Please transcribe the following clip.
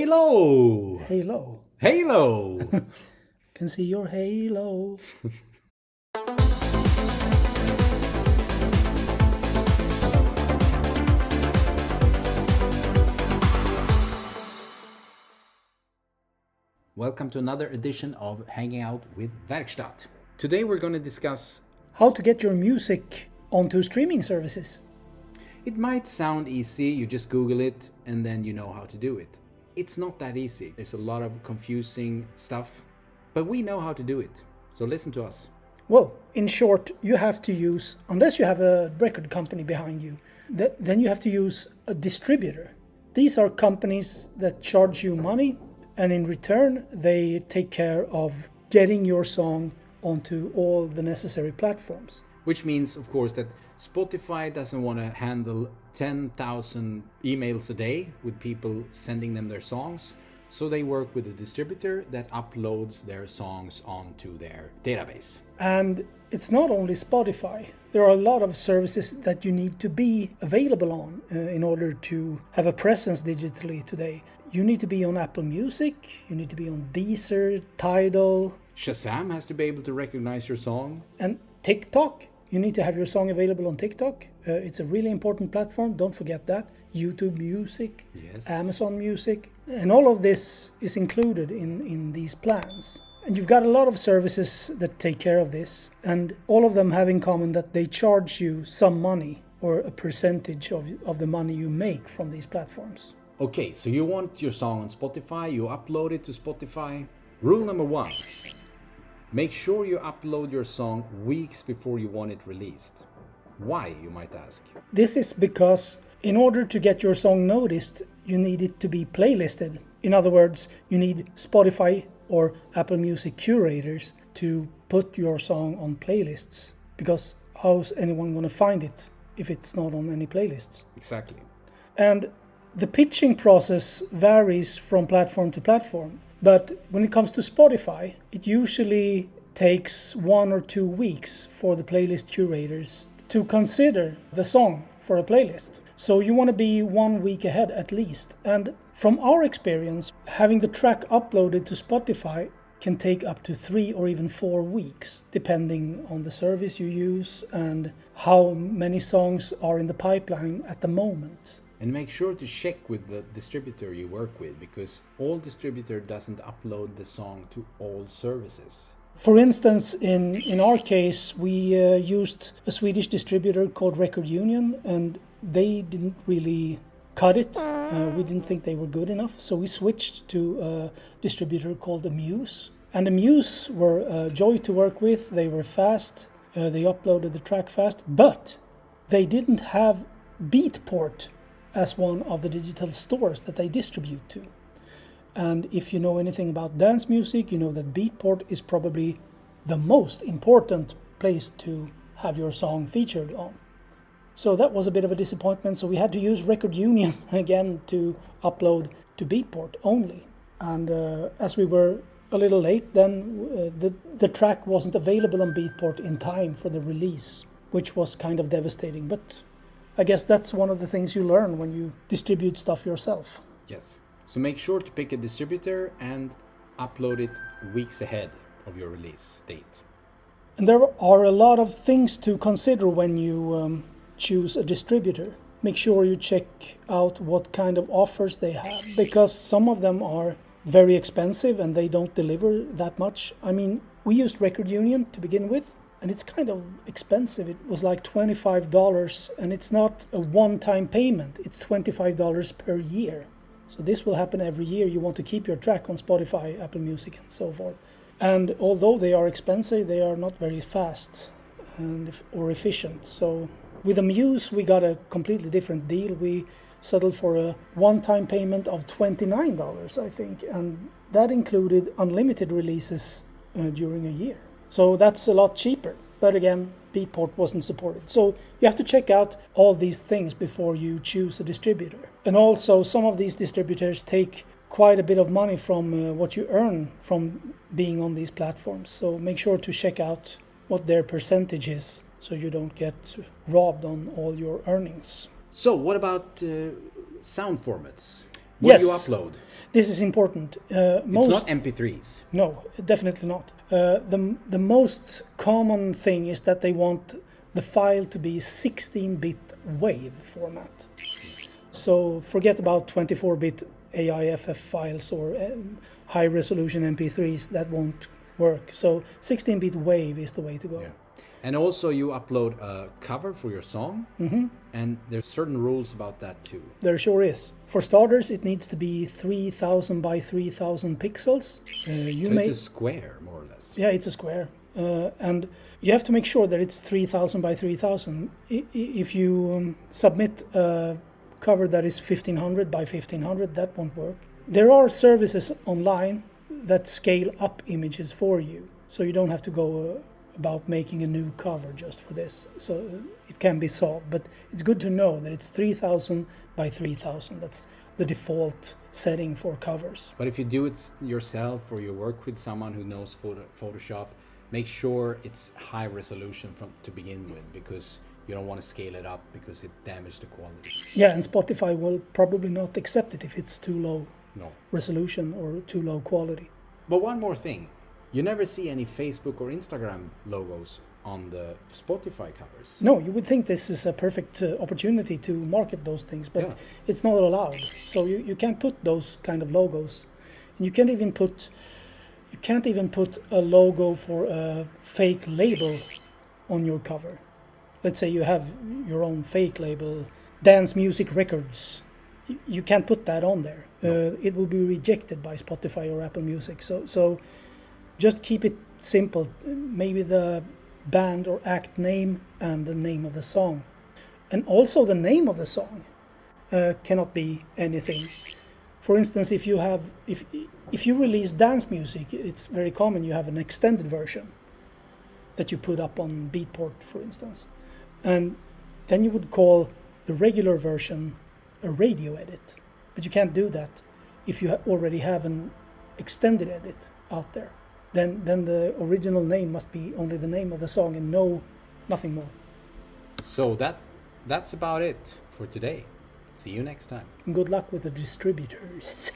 Halo! Halo. Halo! Can see your halo. Welcome to another edition of Hanging Out with Werkstatt. Today we're going to discuss How to get your music onto streaming services. it might sound easy, you just Google it and then you know how to do it. It's not that easy. There's a lot of confusing stuff, but we know how to do it. So listen to us. Well, in short, you have to use, unless you have a record company behind you, then you have to use a distributor. These are companies that charge you money, and in return, they take care of getting your song onto all the necessary platforms. Which means, of course, that Spotify doesn't want to handle 10,000 emails a day with people sending them their songs. So they work with a distributor that uploads their songs onto their database. And it's not only Spotify. There are a lot of services that you need to be available on in order to have a presence digitally today. You need to be on Apple Music, you need to be on Deezer, Tidal. Shazam has to be able to recognize your song. And TikTok. You need to have your song available on TikTok. It's a really important platform, don't forget that. YouTube Music, Yes. Amazon Music. And all of this is included in these plans. And you've got a lot of services that take care of this. And all of them have in common that they charge you some money or a percentage of the money you make from these platforms. Okay, so you want your song on Spotify, you upload it to Spotify. Rule number 1. Make sure you upload your song weeks before you want it released. Why, you might ask? This is because in order to get your song noticed, you need it to be playlisted. In other words, you need Spotify or Apple Music curators to put your song on playlists. Because how's anyone going to find it if it's not on any playlists? Exactly. And the pitching process varies from platform to platform. But when it comes to Spotify, it usually takes 1 or 2 weeks for the playlist curators to consider the song for a playlist. So you want to be 1 week ahead at least. And from our experience, having the track uploaded to Spotify can take up to 3 or even 4 weeks, depending on the service you use and how many songs are in the pipeline at the moment. And make sure to check with the distributor you work with, because all distributor doesn't upload the song to all services. For instance, in our case, we used a Swedish distributor called Record Union, and they didn't really cut it. We didn't think they were good enough, so we switched to a distributor called Amuse. And Amuse were a joy to work with. They were fast. They uploaded the track fast, but they didn't have Beatport as one of the digital stores that they distribute to. And if you know anything about dance music, you know that Beatport is probably the most important place to have your song featured on. So that was a bit of a disappointment, so we had to use Record Union again to upload to Beatport only. And as we were a little late, then the track wasn't available on Beatport in time for the release, which was kind of devastating. But I guess that's one of the things you learn when you distribute stuff yourself. Yes. So make sure to pick a distributor and upload it weeks ahead of your release date. And there are a lot of things to consider when you choose a distributor. Make sure you check out what kind of offers they have, because some of them are very expensive and they don't deliver that much. I mean, we used Record Union to begin with, and it's kind of expensive. It was like $25, and it's not a one-time payment. It's $25 per year. So this will happen every year. You want to keep your track on Spotify, Apple Music, and so forth. And although they are expensive, they are not very fast or efficient. So with Amuse, we got a completely different deal. We settled for a one-time payment of $29, I think, and that included unlimited releases during a year. So that's a lot cheaper. But again, Beatport wasn't supported. So you have to check out all these things before you choose a distributor. And also, some of these distributors take quite a bit of money from what you earn from being on these platforms. So make sure to check out what their percentage is so you don't get robbed on all your earnings. So what about sound formats? What do you upload? This is important. It's not MP3s. No, definitely not. The most common thing is that they want the file to be 16-bit WAV format. So forget about 24-bit AIFF files or high-resolution MP3s. That won't work. So 16-bit WAV is the way to go. Yeah. And also you upload a cover for your song, and there's certain rules about that too. There sure is. For starters, it needs to be 3000 by 3000 pixels. It's a square, more or less. Yeah, it's a square. And you have to make sure that it's 3000 by 3000. If you submit a cover that is 1500 by 1500, that won't work. There are services online that scale up images for you, so you don't have to go about making a new cover just for this. So it can be solved, but it's good to know that it's 3000 by 3000. That's the default setting for covers. But if you do it yourself or you work with someone who knows Photoshop, make sure it's high resolution to begin with, because you don't want to scale it up because it damages the quality. Yeah, and Spotify will probably not accept it if it's too low resolution or too low quality. But one more thing. You never see any Facebook or Instagram logos on the Spotify covers. No, you would think this is a perfect opportunity to market those things, but it's not allowed. So you can't put those kind of logos. And you can't even put a logo for a fake label on your cover. Let's say you have your own fake label, Dance Music Records. You can't put that on there. No. It will be rejected by Spotify or Apple Music. So just keep it simple. Maybe the band or act name and the name of the song. And also the name of the song cannot be anything. For instance, if you release dance music, it's very common you have an extended version that you put up on Beatport, for instance. And then you would call the regular version a radio edit. But you can't do that if you already have an extended edit out there. Then the original name must be only the name of the song and nothing more. So that's about it for today. See you next time. And good luck with the distributors.